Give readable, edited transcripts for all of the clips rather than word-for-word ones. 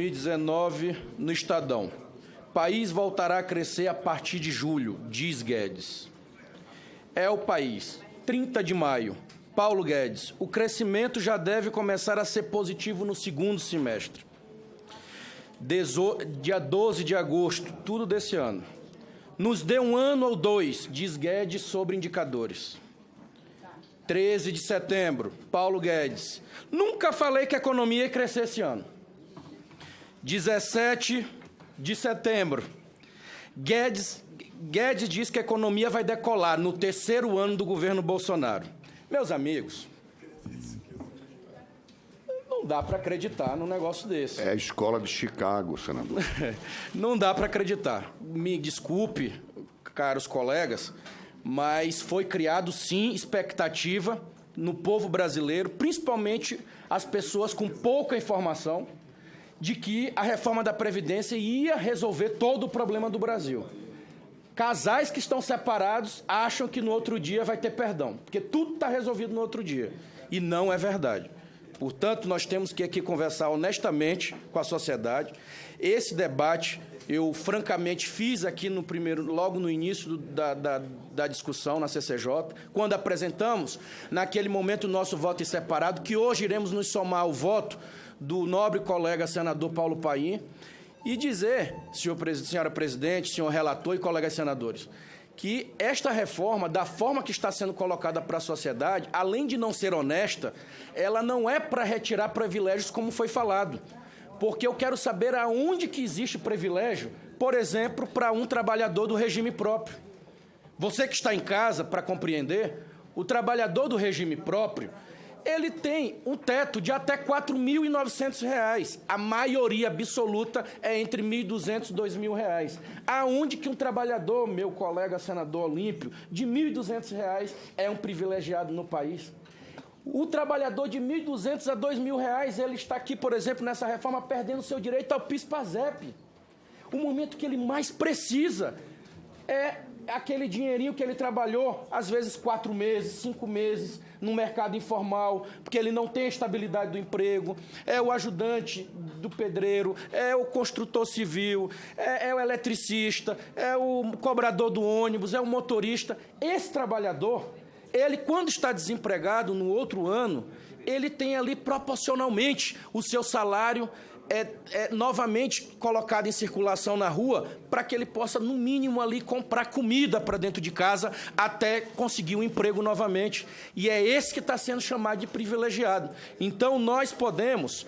2019 no Estadão. País voltará a crescer a partir de julho, diz Guedes. É o País, 30 de maio. Paulo Guedes, o crescimento já deve começar a ser positivo no segundo semestre. Dia 12 de agosto, tudo desse ano. Nos dê um ano ou dois, diz Guedes sobre indicadores. 13 de setembro, Paulo Guedes. Nunca falei que a economia ia crescer esse ano. 17 de setembro, Guedes diz que a economia vai decolar no terceiro ano do governo Bolsonaro. Meus amigos, não dá para acreditar num negócio desse. É a escola de Chicago, senador. Não dá para acreditar. Me desculpe, caros colegas, mas foi criado, sim, expectativa no povo brasileiro, principalmente as pessoas com pouca informação, de que a reforma da Previdência ia resolver todo o problema do Brasil. Casais que estão separados acham que no outro dia vai ter perdão, porque tudo está resolvido no outro dia. E não é verdade. Portanto, nós temos que aqui conversar honestamente com a sociedade. Esse debate, eu francamente fiz aqui logo no início da discussão na CCJ, quando apresentamos, naquele momento, o nosso voto em separado, que hoje iremos nos somar ao voto do nobre colega senador Paulo Paim, e dizer, senhora presidente, senhor relator e colegas senadores, que esta reforma, da forma que está sendo colocada para a sociedade, além de não ser honesta, ela não é para retirar privilégios como foi falado. Porque eu quero saber aonde que existe privilégio, por exemplo, para um trabalhador do regime próprio. Você que está em casa, para compreender, o trabalhador do regime próprio, ele tem um teto de até R$ 4.900. A maioria absoluta é entre R$ 1.200 e R$ 2.000. Aonde que um trabalhador, meu colega senador Olímpio, de R$ 1.200 é um privilegiado no país? O trabalhador de R$ 1.200 a R$ 2.000, ele está aqui, por exemplo, nessa reforma, perdendo seu direito ao PIS/PASEP. O momento que ele mais precisa é aquele dinheirinho que ele trabalhou, às vezes 4 meses, 5 meses, no mercado informal, porque ele não tem estabilidade do emprego, é o ajudante do pedreiro, é o construtor civil, é o eletricista, é o cobrador do ônibus, é o motorista. Esse trabalhador, ele, quando está desempregado no outro ano, ele tem ali proporcionalmente o seu salário novamente colocado em circulação na rua para que ele possa, no mínimo, ali comprar comida para dentro de casa até conseguir um emprego novamente. E é esse que está sendo chamado de privilegiado. Então, nós podemos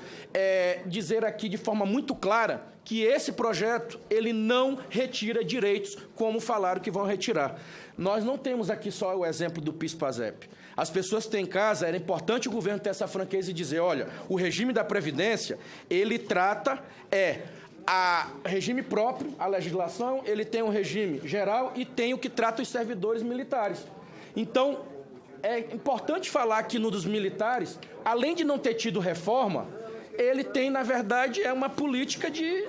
dizer aqui de forma muito clara que esse projeto ele não retira direitos como falaram que vão retirar. Nós não temos aqui só o exemplo do PIS/PASEP. As pessoas que têm em casa, era importante o governo ter essa franqueza e dizer, olha, o regime da Previdência, ele trata regime próprio, a legislação, ele tem um regime geral e tem o que trata os servidores militares. Então, é importante falar que no dos militares, além de não ter tido reforma, ele tem, na verdade, uma política de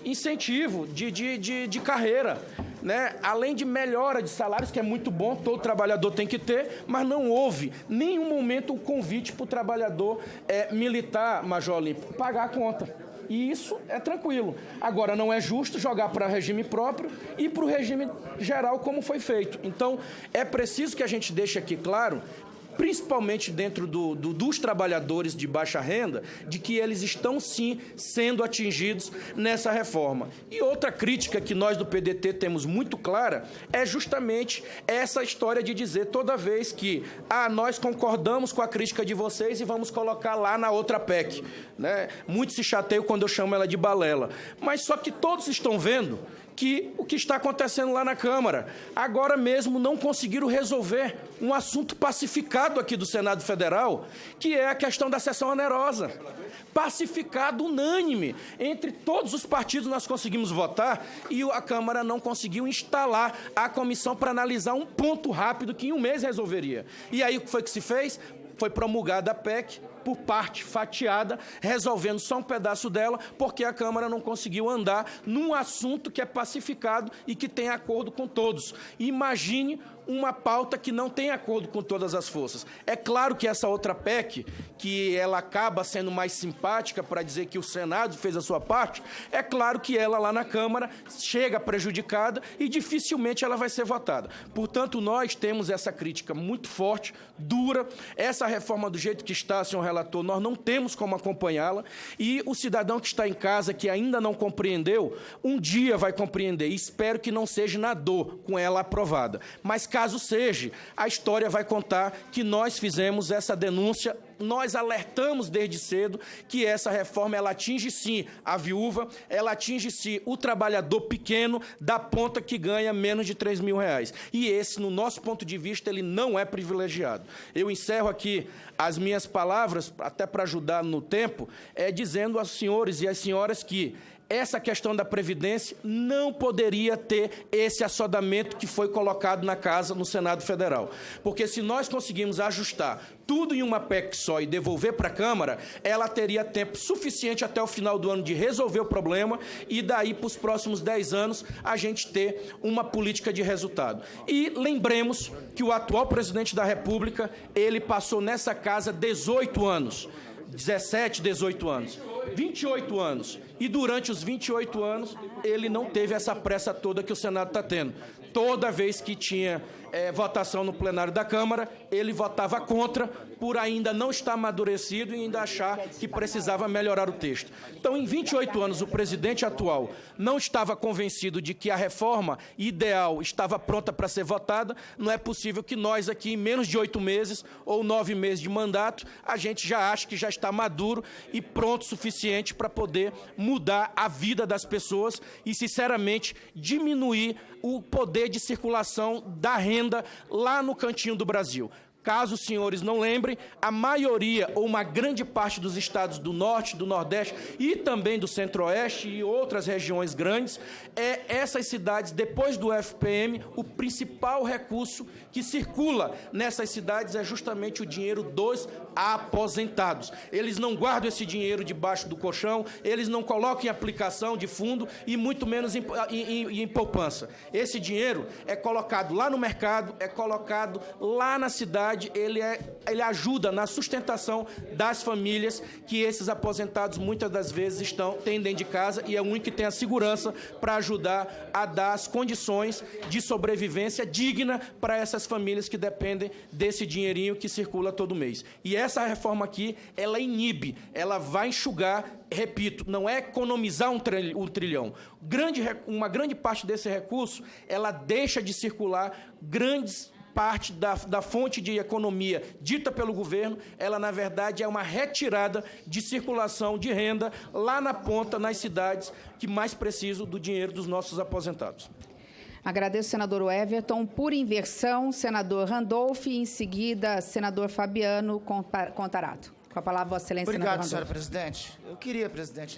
incentivo, de carreira, né? Além de melhora de salários, que é muito bom, todo trabalhador tem que ter, mas não houve nenhum momento um convite para o trabalhador militar, Major Olímpio, pagar a conta. E isso é tranquilo. Agora, não é justo jogar para o regime próprio e para o regime geral, como foi feito. Então, é preciso que a gente deixe aqui claro, principalmente dentro dos trabalhadores de baixa renda, de que eles estão, sim, sendo atingidos nessa reforma. E outra crítica que nós do PDT temos muito clara é justamente essa história de dizer toda vez que nós concordamos com a crítica de vocês e vamos colocar lá na outra PEC. Né? Muitos se chateiam quando eu chamo ela de balela. Mas só que todos estão vendo que o que está acontecendo lá na Câmara. Agora mesmo não conseguiram resolver um assunto pacificado aqui do Senado Federal, que é a questão da sessão onerosa. Pacificado, unânime. Entre todos os partidos nós conseguimos votar e a Câmara não conseguiu instalar a comissão para analisar um ponto rápido que em um mês resolveria. E aí o que foi que se fez? Foi promulgada a PEC, por parte, fatiada, resolvendo só um pedaço dela, porque a Câmara não conseguiu andar num assunto que é pacificado e que tem acordo com todos. Imagine uma pauta que não tem acordo com todas as forças. É claro que essa outra PEC, que ela acaba sendo mais simpática para dizer que o Senado fez a sua parte, é claro que ela lá na Câmara chega prejudicada e dificilmente ela vai ser votada. Portanto, nós temos essa crítica muito forte, dura. Essa reforma do jeito que está, senhor relator, nós não temos como acompanhá-la, e o cidadão que está em casa, que ainda não compreendeu, um dia vai compreender, e espero que não seja na dor com ela aprovada. Mas caso seja, a história vai contar que nós fizemos essa denúncia, nós alertamos desde cedo que essa reforma ela atinge sim a viúva, ela atinge sim o trabalhador pequeno da ponta que ganha menos de R$3.000. E esse, no nosso ponto de vista, ele não é privilegiado. Eu encerro aqui as minhas palavras, até para ajudar no tempo, dizendo aos senhores e às senhoras que essa questão da Previdência não poderia ter esse assodamento que foi colocado na casa, no Senado Federal. Porque se nós conseguimos ajustar tudo em uma PEC só e devolver para a Câmara, ela teria tempo suficiente até o final do ano de resolver o problema e daí para os próximos 10 anos a gente ter uma política de resultado. E lembremos que o atual presidente da República, ele passou nessa casa 18 anos, 17, 18 anos, 28 anos. E durante os 28 anos, ele não teve essa pressa toda que o Senado está tendo. Toda vez que tinha votação no plenário da Câmara, ele votava contra, por ainda não estar amadurecido e ainda achar que precisava melhorar o texto. Então, em 28 anos, o presidente atual não estava convencido de que a reforma ideal estava pronta para ser votada. Não é possível que nós aqui, em menos de 8 meses ou 9 meses de mandato, a gente já ache que já está maduro e pronto o suficiente para poder mudar a vida das pessoas e, sinceramente, diminuir o poder de circulação da renda lá no cantinho do Brasil. Caso os senhores não lembrem, a maioria ou uma grande parte dos estados do Norte, do Nordeste e também do Centro-Oeste e outras regiões grandes, essas cidades, depois do FPM, o principal recurso que circula nessas cidades é justamente o dinheiro dos aposentados. Eles não guardam esse dinheiro debaixo do colchão, eles não colocam em aplicação de fundo e muito menos em poupança. Esse dinheiro é colocado lá no mercado, é colocado lá na cidade, ele ajuda na sustentação das famílias que esses aposentados muitas das vezes têm dentro de casa e é o único que tem a segurança para ajudar a dar as condições de sobrevivência digna para essas famílias que dependem desse dinheirinho que circula todo mês. E essa reforma aqui, ela inibe, ela vai enxugar, repito, não é economizar um trilhão. Uma grande parte desse recurso, ela deixa de circular parte da fonte de economia dita pelo governo, ela, na verdade, é uma retirada de circulação de renda lá na ponta, nas cidades que mais precisam do dinheiro dos nossos aposentados. Agradeço, senador Everton. Por inversão, senador Randolph e, em seguida, senador Fabiano Contarato. Com a palavra, Vossa Excelência, obrigado, senador Randolph. senhora presidente. Eu queria, presidente,